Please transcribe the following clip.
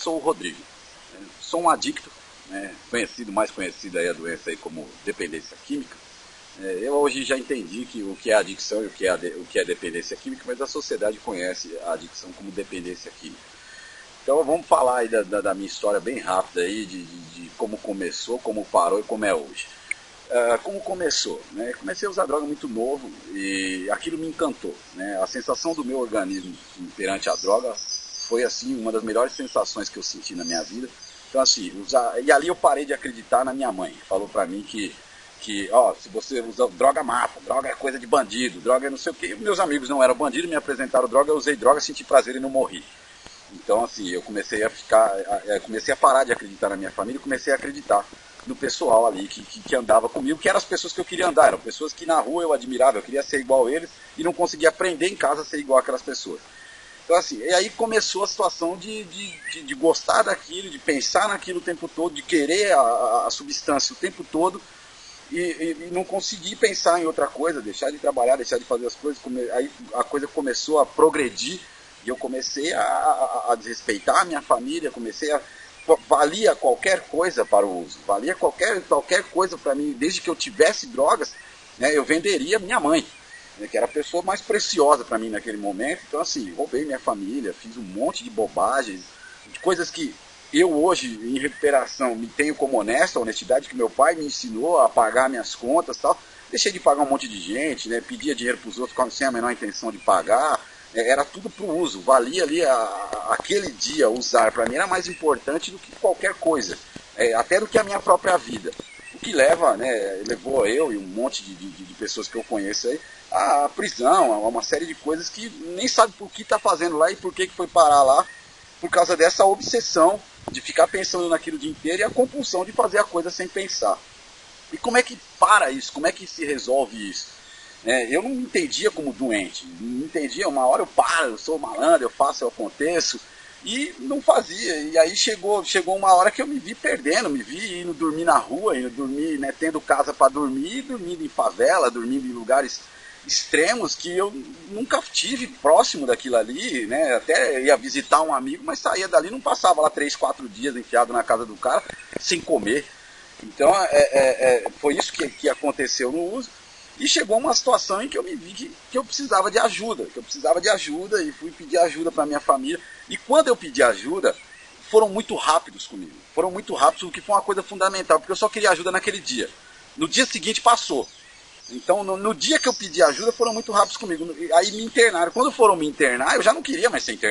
sou o Rodrigo. Sou um adicto, né, mais conhecido aí a doença aí como dependência química. Eu hoje já entendi que o que é adicção e o que é dependência química, mas a sociedade conhece a adicção como dependência química. Então vamos falar aí da minha história bem rápida aí, de como começou, como parou e como é hoje. Como começou? Né? Comecei a usar droga muito novo e aquilo me encantou. Né? A sensação do meu organismo perante a droga foi assim uma das melhores sensações que eu senti na minha vida. Então assim, e ali eu parei de acreditar na minha mãe. Falou pra mim que se você usa droga mata, droga é coisa de bandido, droga é não sei o quê. Meus amigos não eram bandidos, me apresentaram droga, eu usei droga, senti prazer e não morri. Então assim, eu comecei a parar de acreditar na minha família e comecei a acreditar no pessoal ali que andava comigo, que eram as pessoas que eu queria andar, eram pessoas que na rua eu admirava, eu queria ser igual a eles e não conseguia aprender em casa a ser igual aquelas pessoas. Então assim, e aí começou a situação de gostar daquilo, de pensar naquilo o tempo todo, de querer a substância o tempo todo e não conseguir pensar em outra coisa, deixar de trabalhar, deixar de fazer as coisas. Aí a coisa começou a progredir e eu comecei a desrespeitar a minha família, valia qualquer coisa para o uso, valia qualquer coisa para mim, desde que eu tivesse drogas, né, eu venderia minha mãe, né, que era a pessoa mais preciosa para mim naquele momento. Então assim, roubei minha família, fiz um monte de bobagens, de coisas que eu hoje, em recuperação, me tenho como honesto, a honestidade que meu pai me ensinou a pagar minhas contas e tal. Deixei de pagar um monte de gente, né, pedia dinheiro para os outros sem a menor intenção de pagar. Era tudo para o uso, valia ali aquele dia usar, para mim era mais importante do que qualquer coisa, até do que a minha própria vida. O que levou eu e um monte de pessoas que eu conheço aí à prisão, a uma série de coisas que nem sabe por que está fazendo lá e por que foi parar lá, por causa dessa obsessão de ficar pensando naquilo o dia inteiro e a compulsão de fazer a coisa sem pensar. E como é que para isso? Como é que se resolve isso? Eu não me entendia como doente, não entendia, uma hora eu paro, eu sou malandro, eu faço, eu aconteço, e não fazia. E aí chegou uma hora que eu me vi perdendo, me vi indo dormir na rua, indo dormir, né, tendo casa para dormir, dormindo em favela, dormindo em lugares extremos que eu nunca tive próximo daquilo ali, né? Até ia visitar um amigo, mas saía dali, não passava lá 3, 4 dias enfiado na casa do cara, sem comer. Então foi isso que aconteceu no uso. E chegou uma situação em que eu me vi que eu precisava de ajuda, e fui pedir ajuda para minha família. E quando eu pedi ajuda, foram muito rápidos comigo, o que foi uma coisa fundamental, porque eu só queria ajuda naquele dia. No dia seguinte passou. Então no dia que eu pedi ajuda, foram muito rápidos comigo. Aí me internaram. Quando foram me internar, eu já não queria mais ser internado.